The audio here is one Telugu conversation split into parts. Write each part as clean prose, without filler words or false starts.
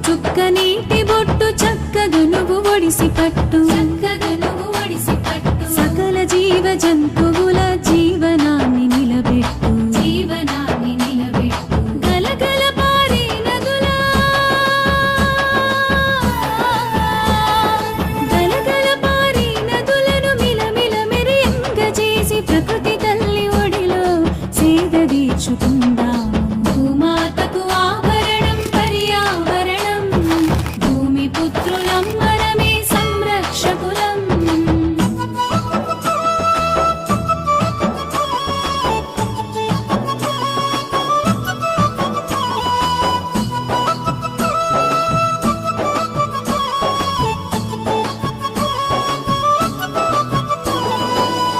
చుక్క నీటి బొట్టు చక్కగా నువ్వు ఒడిసి పట్టు సకల జీవ జంతువుల జీవనాన్ని నిలబెట్టు గలగల పారే నదులా గలగల పారే నదులను మిలమిల మెరియంగ చేసి ప్రకృతి తల్లి ఒడిలో సేద తీర్చుకుందాం భూమాతకు ఆభరణం పర్యావరణం భూమి పుత్రులం మనమే సంరక్షకులం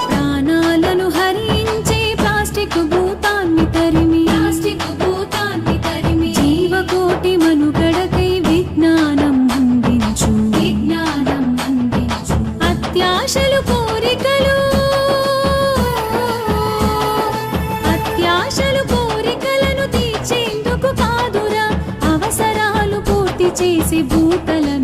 ప్రాణాలను హరించే ప్లాస్టిక్ భూతాన్ని తరిమి జీవకోటి మనుగడకై విజ్ఞానం అందించు అత్యాశలు కోరికలను తీర్చేందుకు కాదురా అవసరాలు పూర్తి చేసి భూతలను